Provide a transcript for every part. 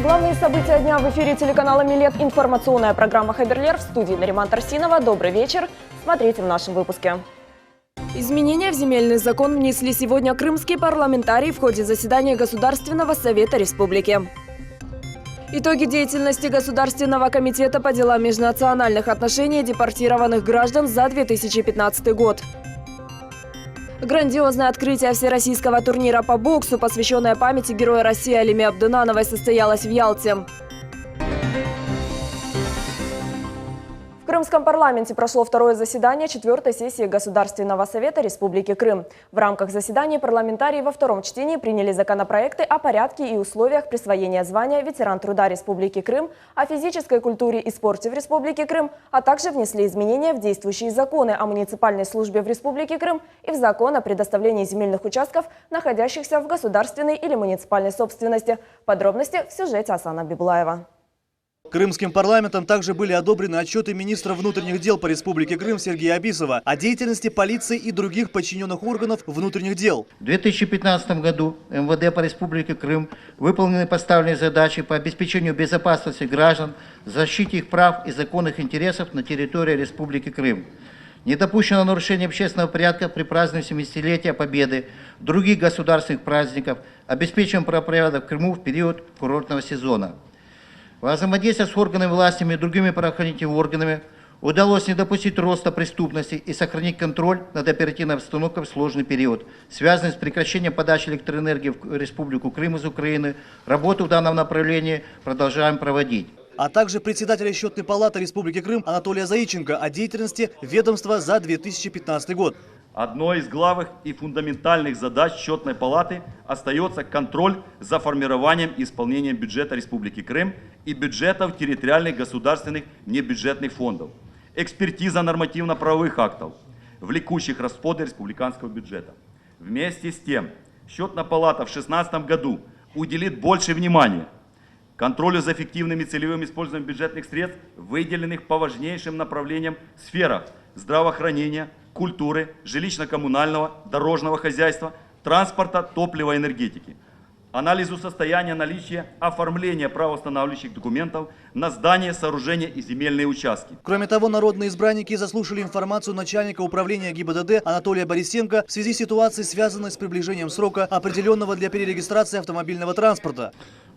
Главные события дня в эфире телеканала «Милет». Информационная программа «Хайберлер» в студии Нариман Тарсинова. Добрый вечер. Смотрите в нашем выпуске. Изменения в земельный закон внесли сегодня крымские парламентарии в ходе заседания Государственного совета республики. Итоги деятельности Государственного комитета по делам межнациональных отношений депортированных граждан за 2015 год. Грандиозное открытие всероссийского турнира по боксу, посвященное памяти героя России Алиме Абдынановой, состоялось в Ялте. В Крымском парламенте прошло второе заседание 4-й сессии Государственного совета Республики Крым. В рамках заседания парламентарии во втором чтении приняли законопроекты о порядке и условиях присвоения звания ветеран труда Республики Крым, о физической культуре и спорте в Республике Крым, а также внесли изменения в действующие законы о муниципальной службе в Республике Крым и в закон о предоставлении земельных участков, находящихся в государственной или муниципальной собственности. Подробности в сюжете Асана Бибулаева. Крымским парламентом также были одобрены отчеты министра внутренних дел по Республике Крым Сергея Абисова о деятельности полиции и других подчиненных органов внутренних дел. В 2015 году МВД по Республике Крым выполнены поставленные задачи по обеспечению безопасности граждан, защите их прав и законных интересов на территории Республики Крым. Не допущено нарушение общественного порядка при праздновании 70-летия Победы, других государственных праздников, обеспечен правопорядок в Крыму в период курортного сезона. Взаимодействие с органами власти и другими правоохранительными органами удалось не допустить роста преступности и сохранить контроль над оперативной обстановкой в сложный период, связанный с прекращением подачи электроэнергии в Республику Крым из Украины. Работу в данном направлении продолжаем проводить. А также председателя Счетной палаты Республики Крым Анатолия Заиченко о деятельности ведомства за 2015 год. Одной из главных и фундаментальных задач Счетной палаты остается контроль за формированием и исполнением бюджета Республики Крым и бюджетов территориальных государственных небюджетных фондов, экспертиза нормативно-правовых актов, влекущих расходы республиканского бюджета. Вместе с тем, Счетная палата в 2016 году уделит больше внимания контролю за эффективным и целевым использованием бюджетных средств, выделенных по важнейшим направлениям сферах здравоохранения, культуры, жилищно-коммунального, дорожного хозяйства, транспорта, топлива и энергетики. Анализу состояния наличия оформления правоустанавливающих документов на здания, сооружения и земельные участки. Кроме того, народные избранники заслушали информацию начальника управления ГИБДД Анатолия Борисенко в связи с ситуацией, связанной с приближением срока, определенного для перерегистрации автомобильного транспорта.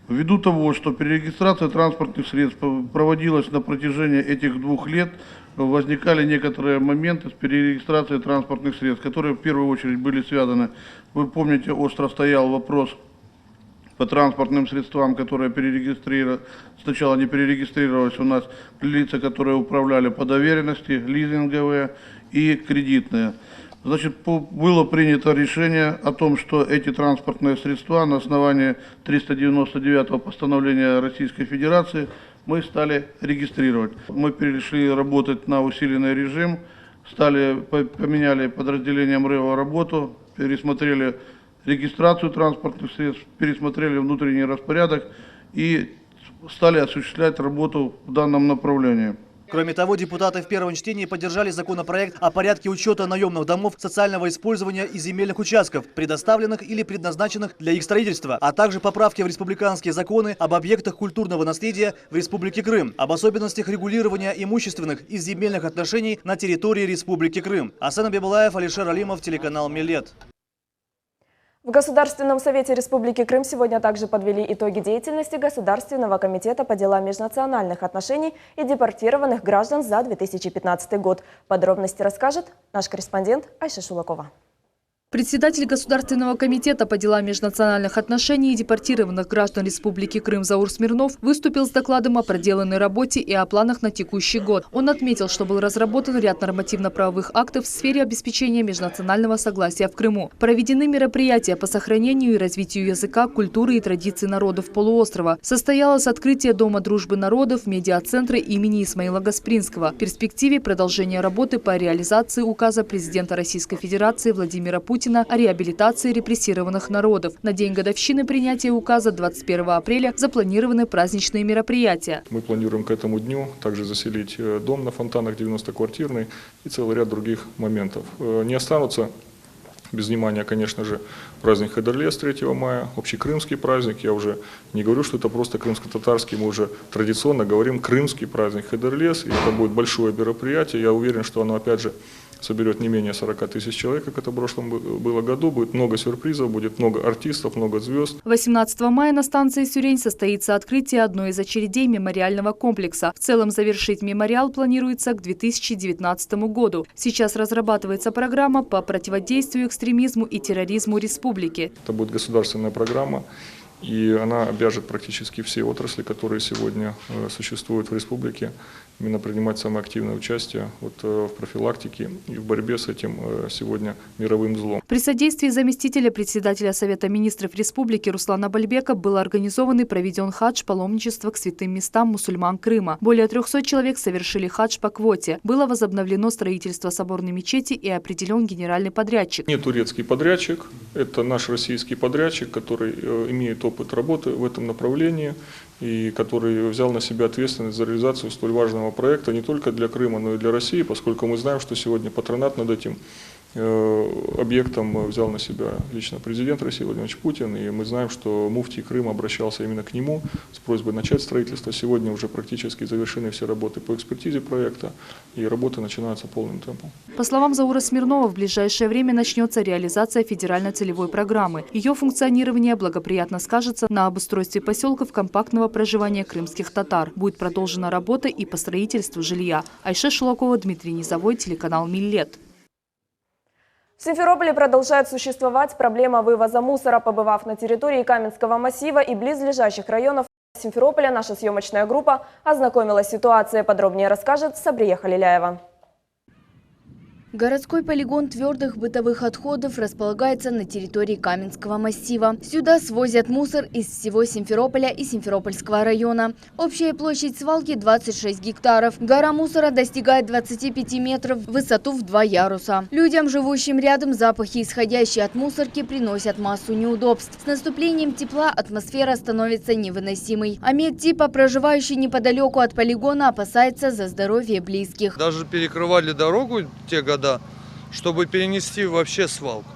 Ввиду того, что перерегистрация транспортных средств проводилась на протяжении этих 2 лет, возникали некоторые моменты с перерегистрацией транспортных средств, которые в первую очередь были связаны. Вы помните, остро стоял вопрос по транспортным средствам, которые сначала не перерегистрировались у нас лица, которые управляли по доверенности, лизинговые и кредитные. Значит, было принято решение о том, что эти транспортные средства на основании 399-го постановления Российской Федерации мы стали регистрировать. Мы перешли работать на усиленный режим, поменяли подразделением МРЭО работу, пересмотрели регистрацию транспортных средств, пересмотрели внутренний распорядок и стали осуществлять работу в данном направлении. Кроме того, депутаты в первом чтении поддержали законопроект о порядке учета наемных домов социального использования и земельных участков, предоставленных или предназначенных для их строительства, а также поправки в республиканские законы об объектах культурного наследия в Республике Крым, об особенностях регулирования имущественных и земельных отношений на территории Республики Крым. Асан Бибулаев, Алишер Алимов, телеканал «Милет». В Государственном совете Республики Крым сегодня также подвели итоги деятельности Государственного комитета по делам межнациональных отношений и депортированных граждан за 2015 год. Подробности расскажет наш корреспондент Айша Шулакова. Председатель Государственного комитета по делам межнациональных отношений и депортированных граждан Республики Крым Заур Смирнов выступил с докладом о проделанной работе и о планах на текущий год. Он отметил, что был разработан ряд нормативно-правовых актов в сфере обеспечения межнационального согласия в Крыму. Проведены мероприятия по сохранению и развитию языка, культуры и традиций народов полуострова. Состоялось открытие Дома дружбы народов, медиацентра имени Исмаила Гаспринского. В перспективе продолжения работы по реализации указа президента Российской Федерации Владимира Путина о реабилитации репрессированных народов. На день годовщины принятия указа 21 апреля запланированы праздничные мероприятия. Мы планируем к этому дню также заселить дом на Фонтанах 90-квартирный и целый ряд других моментов. Не останутся Без внимания, конечно же, праздник Хайдерлес 3 мая, общекрымский праздник. Я уже не говорю, что это просто крымско-татарский, мы уже традиционно говорим крымский праздник Хайдерлес. И это будет большое мероприятие. Я уверен, что оно опять же соберет не менее 40 тысяч человек, как это в прошлом было году. Будет много сюрпризов, будет много артистов, много звезд. 18 мая на станции Сюрень состоится открытие одной из очередей мемориального комплекса. В целом завершить мемориал планируется к 2019 году. Сейчас разрабатывается программа по противодействию экстремизму и терроризму республики. Это будет государственная программа, и она обяжет практически все отрасли, которые сегодня существуют в республике, именно принимать самое активное участие в профилактике и в борьбе с этим сегодня мировым злом. При содействии заместителя председателя Совета министров республики Руслана Бальбека был организован и проведен хадж паломничества к святым местам мусульман Крыма. Более 300 человек совершили хадж по квоте. Было возобновлено строительство соборной мечети и определен генеральный подрядчик. Не турецкий подрядчик, это наш российский подрядчик, который имеет опыт работы в этом направлении и который взял на себя ответственность за реализацию столь важного проекта не только для Крыма, но и для России, поскольку мы знаем, что сегодня патронат над этим объектом взял на себя лично президент России Владимир Путин, и мы знаем, что муфтий Крыма обращался именно к нему с просьбой начать строительство. Сегодня уже практически завершены все работы по экспертизе проекта, и работы начинаются полным темпом. По словам Заура Смирнова, в ближайшее время начнется реализация федеральной целевой программы. Ее функционирование благоприятно скажется на обустройстве поселков компактного проживания крымских татар. Будет продолжена работа и по строительству жилья. Айша Шулакова, Дмитрий Низовой, телеканал «Миллет». В Симферополе продолжает существовать проблема вывоза мусора. Побывав на территории Каменского массива и близлежащих районов Симферополя, наша съемочная группа ознакомилась с ситуацией. Подробнее расскажет Сабрия Халиляева. Городской полигон твердых бытовых отходов располагается на территории Каменского массива. Сюда свозят мусор из всего Симферополя и Симферопольского района. Общая площадь свалки 26 гектаров. Гора мусора достигает 25 метров, высоту в 2 яруса. Людям, живущим рядом, запахи, исходящие от мусорки, приносят массу неудобств. С наступлением тепла атмосфера становится невыносимой. А медтипа, проживающий неподалеку от полигона, опасается за здоровье близких. Даже перекрывали дорогу те года, чтобы перенести вообще свалку.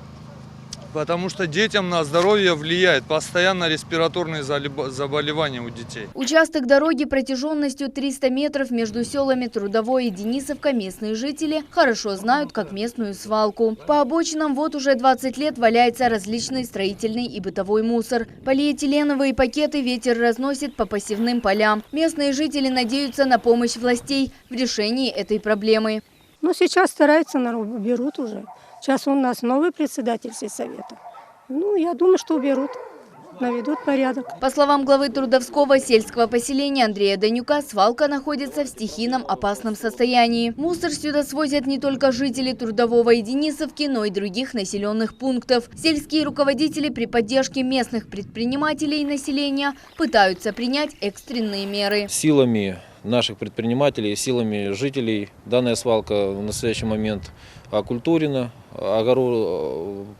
Потому что детям на здоровье влияет постоянно респираторные заболевания у детей. Участок дороги протяженностью 300 метров между селами Трудовой и Денисовка местные жители хорошо знают как местную свалку. По обочинам вот уже 20 лет валяется различный строительный и бытовой мусор. Полиэтиленовые пакеты ветер разносит по посевным полям. Местные жители надеются на помощь властей в решении этой проблемы. Ну, сейчас стараются, уберут уже. Сейчас у нас новый председатель сельсовета. Ну, я думаю, что уберут, наведут порядок. По словам главы Трудовского сельского поселения Андрея Данюка, свалка находится в стихийном опасном состоянии. Мусор сюда свозят не только жители Трудового и Денисовки, но и других населенных пунктов. Сельские руководители при поддержке местных предпринимателей и населения пытаются принять экстренные меры. Силами наших предпринимателей, силами жителей данная свалка в настоящий момент окультурена,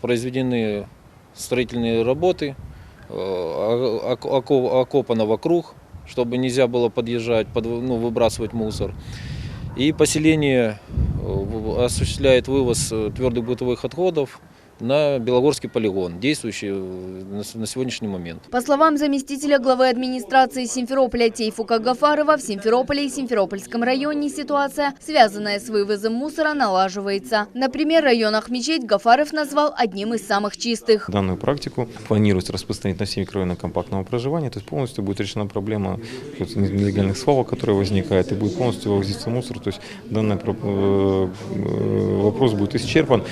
произведены строительные работы, окопано вокруг, чтобы нельзя было подъезжать, выбрасывать мусор. И поселение осуществляет вывоз твердых бытовых отходов на Белогорский полигон, действующий на сегодняшний момент. По словам заместителя главы администрации Симферополя Тейфука Гафарова, в Симферополе и Симферопольском районе ситуация, связанная с вывозом мусора, налаживается. Например, район Ахмечеть Гафаров назвал одним из самых чистых. Данную практику планируется распространить на 7 районов компактного проживания, то есть полностью будет решена проблема нелегальных свалок, которые возникают, и будет полностью вывозиться мусор. То есть данный вопрос будет исчерпан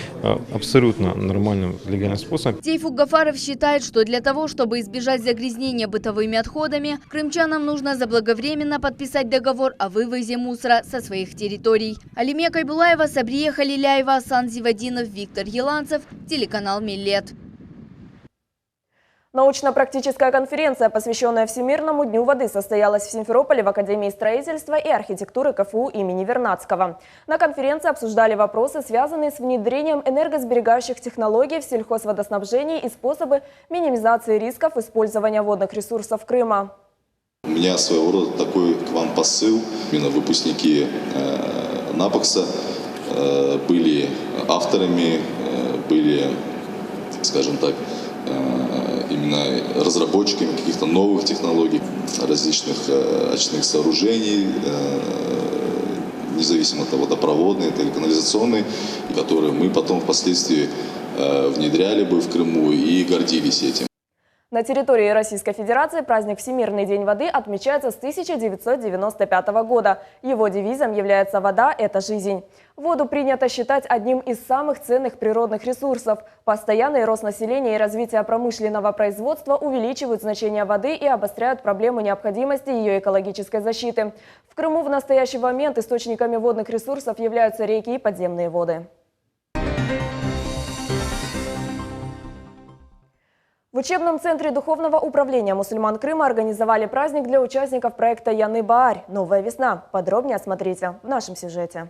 абсолютно нормальным легальным способом. Тейфук Гафаров считает, что для того, чтобы избежать загрязнения бытовыми отходами, крымчанам нужно заблаговременно подписать договор о вывозе мусора со своих территорий. Алимия Кайбулаева, Сабрия Халиляева, Асан Зивадинов, Виктор Еланцев, телеканал «Миллет». Научно-практическая конференция, посвященная Всемирному дню воды, состоялась в Симферополе в Академии строительства и архитектуры КФУ имени Вернадского. На конференции обсуждали вопросы, связанные с внедрением энергосберегающих технологий в сельхозводоснабжении и способы минимизации рисков использования водных ресурсов Крыма. У меня своего рода такой к вам посыл. Именно выпускники НАПОКСа были авторами, были скажем так, именно разработчиками каких-то новых технологий, различных очных сооружений, независимо от того, водопроводные или канализационные, которые мы потом впоследствии внедряли бы в Крыму и гордились этим. На территории Российской Федерации праздник Всемирный день воды отмечается с 1995 года. Его девизом является «Вода – это жизнь». Воду принято считать одним из самых ценных природных ресурсов. Постоянный рост населения и развитие промышленного производства увеличивают значение воды и обостряют проблему необходимости ее экологической защиты. В Крыму в настоящий момент источниками водных ресурсов являются реки и подземные воды. В учебном центре Духовного управления мусульман Крыма организовали праздник для участников проекта «Яны Баар. Новая весна». Подробнее смотрите в нашем сюжете.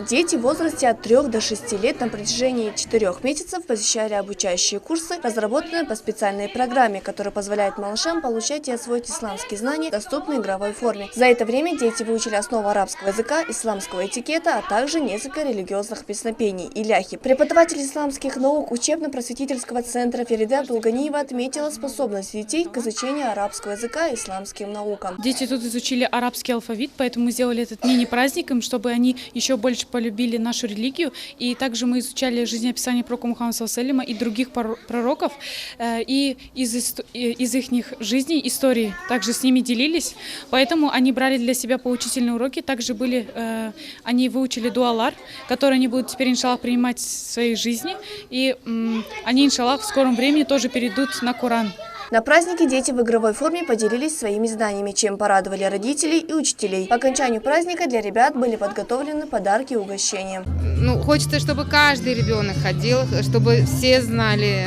Дети в возрасте от 3 до 6 лет на протяжении 4 месяцев посещали обучающие курсы, разработанные по специальной программе, которая позволяет малышам получать и освоить исламские знания в доступной игровой форме. За это время дети выучили основу арабского языка, исламского этикета, а также несколько религиозных песнопений и ляхи. Преподаватель исламских наук учебно-просветительского центра Ферида Абдулганиева отметила способность детей к изучению арабского языка и исламским наукам. Дети тут изучили арабский алфавит, поэтому мы сделали этот мини-праздник, чтобы они еще больше полюбили нашу религию. И также мы изучали жизнеописание пророка Мухаммада ﷺ и других пророков, и из их жизней, историй также с ними делились. Поэтому они брали для себя поучительные уроки. Также они выучили дуалар, который они будут теперь, иншаллах, принимать в своей жизни. И они, иншаллах, в скором времени тоже перейдут на Коран. На празднике дети в игровой форме поделились своими знаниями, чем порадовали родителей и учителей. По окончанию праздника для ребят были подготовлены подарки и угощения. Хочется, чтобы каждый ребенок ходил, чтобы все знали,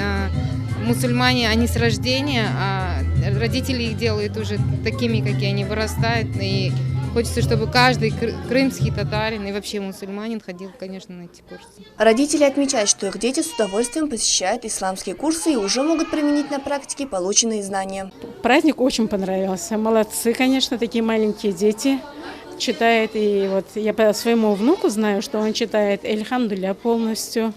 мусульмане, они с рождения, а родители их делают уже такими, какие они вырастают. И хочется, чтобы каждый крымский татарин и вообще мусульманин ходил, конечно, на эти курсы. Родители отмечают, что их дети с удовольствием посещают исламские курсы и уже могут применить на практике полученные знания. Праздник очень понравился. Молодцы, конечно, такие маленькие дети читают. И вот я по своему внуку знаю, что он читает «Эльхамдулля» полностью.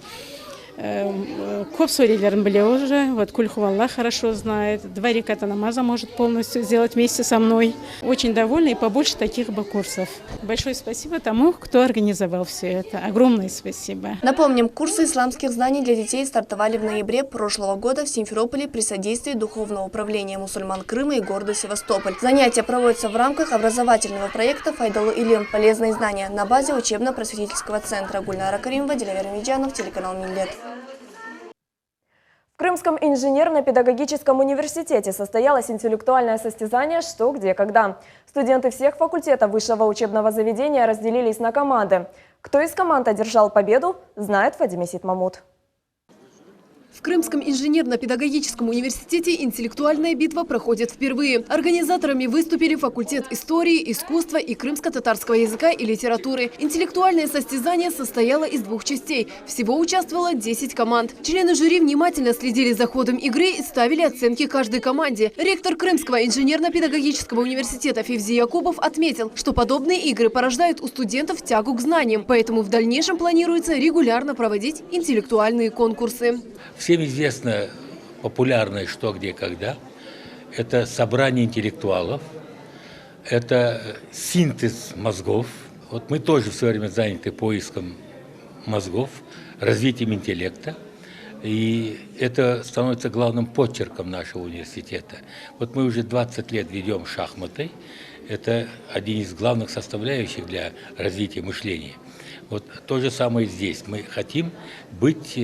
Көп сурелерін біле уже, вот Кульху Аллах хорошо знает, 2 реката намаза может полностью сделать вместе со мной. Очень довольна и побольше таких бы курсов. Большое спасибо тому, кто организовал все это. Огромное спасибо. Напомним, курсы исламских знаний для детей стартовали в ноябре прошлого года в Симферополе при содействии Духовного управления мусульман Крыма и города Севастополь. Занятия проводятся в рамках образовательного проекта «Файдалу Илим. Полезные знания» на базе учебно-просветительского центра. Гульнара Каримова, Дилавер Меджанов, телеканал Миллет. В Крымском инженерно-педагогическом университете состоялось интеллектуальное состязание «Что, где, когда». Студенты всех факультетов высшего учебного заведения разделились на команды. Кто из команд одержал победу, знает Фадиме Ситмамут. В Крымском инженерно-педагогическом университете интеллектуальная битва проходит впервые. Организаторами выступили факультет истории, искусства и крымско-татарского языка и литературы. Интеллектуальное состязание состояло из 2 частей. Всего участвовало 10 команд. Члены жюри внимательно следили за ходом игры и ставили оценки каждой команде. Ректор Крымского инженерно-педагогического университета Февзи Якубов отметил, что подобные игры порождают у студентов тягу к знаниям, поэтому в дальнейшем планируется регулярно проводить интеллектуальные конкурсы. Всем известно популярное «Что, где, когда». Это собрание интеллектуалов, это синтез мозгов. Вот мы тоже в свое время заняты поиском мозгов, развитием интеллекта. И это становится главным подчерком нашего университета. Вот мы уже 20 лет ведем шахматы. Это один из главных составляющих для развития мышления. Вот то же самое здесь. Мы хотим быть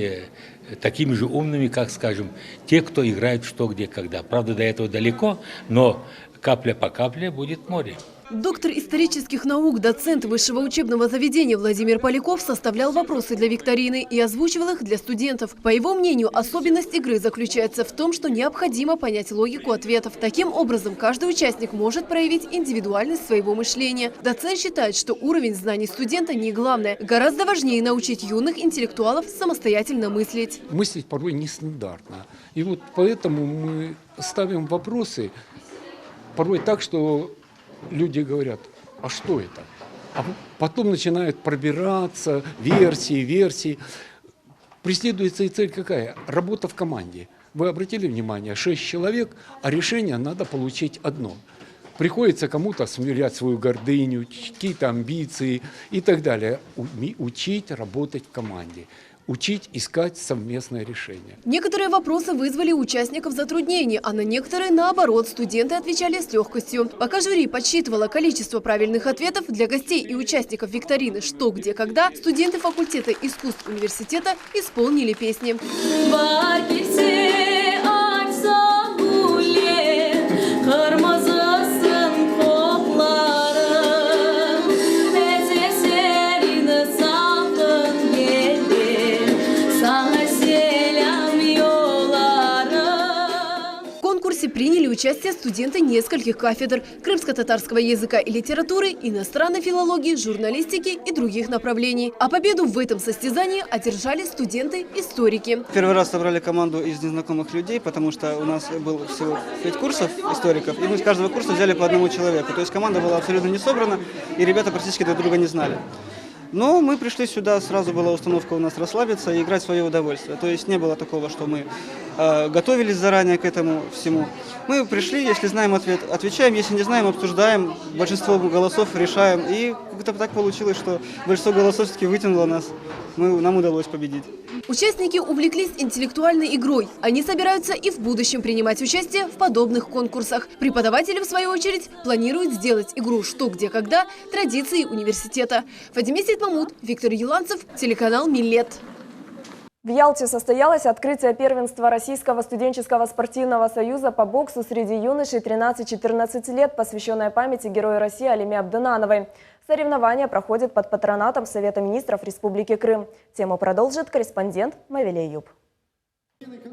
такими же умными, как, скажем, те, кто играет в «Что, где, когда». Правда, до этого далеко, но капля по капле будет море. Доктор исторических наук, доцент высшего учебного заведения Владимир Поляков составлял вопросы для викторины и озвучивал их для студентов. По его мнению, особенность игры заключается в том, что необходимо понять логику ответов. Таким образом, каждый участник может проявить индивидуальность своего мышления. Доцент считает, что уровень знаний студента не главное. Гораздо важнее научить юных интеллектуалов самостоятельно мыслить. Мыслить порой нестандартно. И вот поэтому мы ставим вопросы порой так, что люди говорят, а что это? А потом начинают пробираться версии. преследуется и цель какая? Работа в команде. Вы обратили внимание, 6 человек, а решение надо получить одно. Приходится кому-то смирять свою гордыню, какие-то амбиции и так далее. Учить работать в команде. Учить искать совместное решение. Некоторые вопросы вызвали у участников затруднений, а на некоторые, наоборот, студенты отвечали с легкостью. Пока жюри подсчитывало количество правильных ответов, для гостей и участников викторины «Что, где, когда» студенты факультета искусств университета исполнили песни. Приняли участие студенты нескольких кафедр – крымско-татарского языка и литературы, иностранной филологии, журналистики и других направлений. А победу в этом состязании одержали студенты-историки. Первый раз собрали команду из незнакомых людей, потому что у нас было всего 5 курсов историков, и мы с каждого курса взяли по одному человеку. То есть команда была абсолютно не собрана, и ребята практически друг друга не знали. Но мы пришли сюда, сразу была установка у нас расслабиться и играть в свое удовольствие. То есть не было такого, что мы готовились заранее к этому всему. Мы пришли, если знаем ответ, отвечаем, если не знаем, обсуждаем, большинство голосов решаем. И как-то так получилось, что большинство голосов все-таки вытянуло нас. Нам удалось победить. Участники увлеклись интеллектуальной игрой. Они собираются и в будущем принимать участие в подобных конкурсах. Преподаватели, в свою очередь, планируют сделать игру «Что, где, когда» традицией университета. Фатиме Сейтмамут, Виктор Юланцев, телеканал «Миллет». В Ялте состоялось открытие первенства Российского студенческого спортивного союза по боксу среди юношей 13-14 лет, посвященное памяти Героя России Алиме Абдынановой. Соревнования проходят под патронатом Совета министров Республики Крым. Тему продолжит корреспондент Мавиле Юб.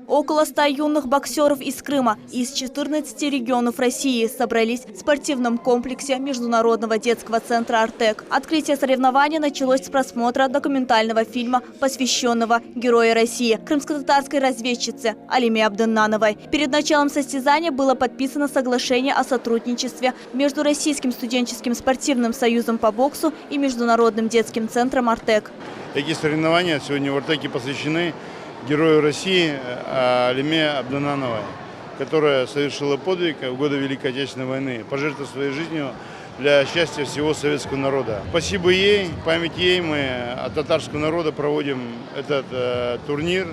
Около 100 юных боксеров из Крыма и из 14 регионов России собрались в спортивном комплексе Международного детского центра «Артек». Открытие соревнований началось с просмотра документального фильма, посвященного Герою России, крымско-татарской разведчице Алиме Абдынановой. Перед началом состязания было подписано соглашение о сотрудничестве между Российским студенческим спортивным союзом по боксу и Международным детским центром «Артек». Такие соревнования сегодня в «Артеке» посвящены Герою России Алиме Абдынановой, которая совершила подвиг в годы Великой Отечественной войны, пожертвовав своей жизнью для счастья всего советского народа. Спасибо ей, в память ей мы от татарского народа проводим этот турнир,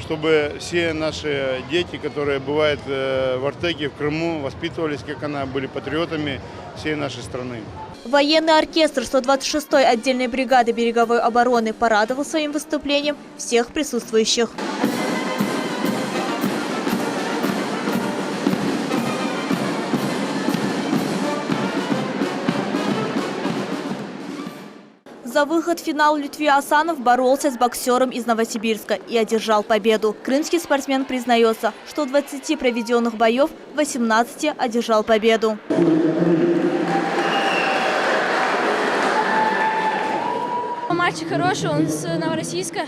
чтобы все наши дети, которые бывают в Артеке, в Крыму, воспитывались, как она, были патриотами всей нашей страны. Военный оркестр 126-й отдельной бригады береговой обороны порадовал своим выступлением всех присутствующих. За выход в финал Лютви Асанов боролся с боксером из Новосибирска и одержал победу. Крымский спортсмен признается, что в 20 проведенных боев 18 одержал победу. Мальчик хороший, он с Новороссийска.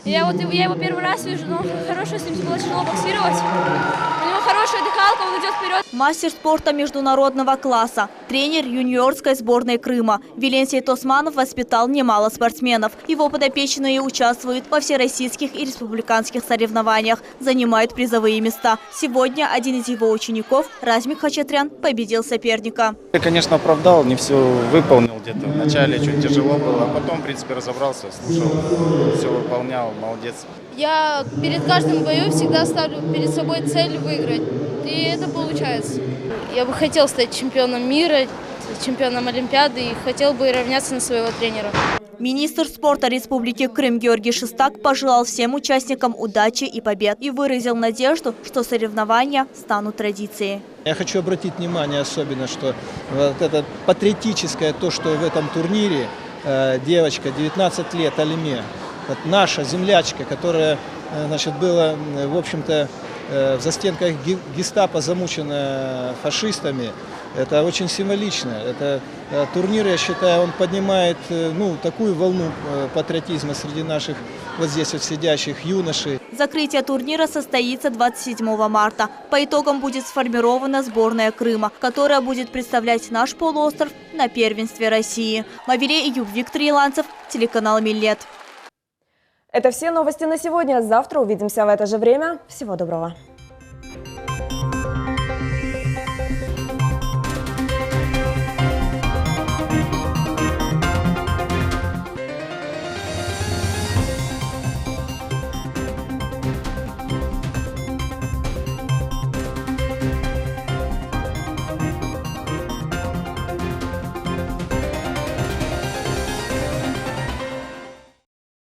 Я его первый раз вижу, но хорошо, с ним было тяжело боксировать. У него хорошая дыхалка, он идет вперед. Мастер спорта международного класса, тренер юниорской сборной Крыма. Виленсий Тосманов воспитал немало спортсменов. Его подопечные участвуют во всероссийских и республиканских соревнованиях, занимают призовые места. Сегодня один из его учеников, Размик Хачатрян, победил соперника. Я, конечно, оправдал, не все выполнил где-то. Вначале чуть тяжело было, а потом, в принципе, разобрался, слушал, все выполнял, молодец. Я перед каждым боем всегда ставлю перед собой цель выиграть. И это получается. Я бы хотел стать чемпионом мира, чемпионом Олимпиады и хотел бы равняться на своего тренера. Министр спорта Республики Крым Георгий Шестак пожелал всем участникам удачи и побед и выразил надежду, что соревнования станут традицией. Я хочу обратить внимание особенно, что вот это патриотическое, то, что в этом турнире девочка 19 лет Алиме, вот наша землячка, которая, значит, была, в общем-то, в застенках гестапо замучена фашистами, это очень символично. Это турнир, я считаю, он поднимает такую волну патриотизма среди наших вот здесь вот сидящих юношей. Закрытие турнира состоится 27 марта. По итогам будет сформирована сборная Крыма, которая будет представлять наш полуостров на первенстве России. Мавиле Юб, Виктор Еланцев, телеканал Миллет. Это все новости на сегодня. Завтра увидимся в это же время. Всего доброго.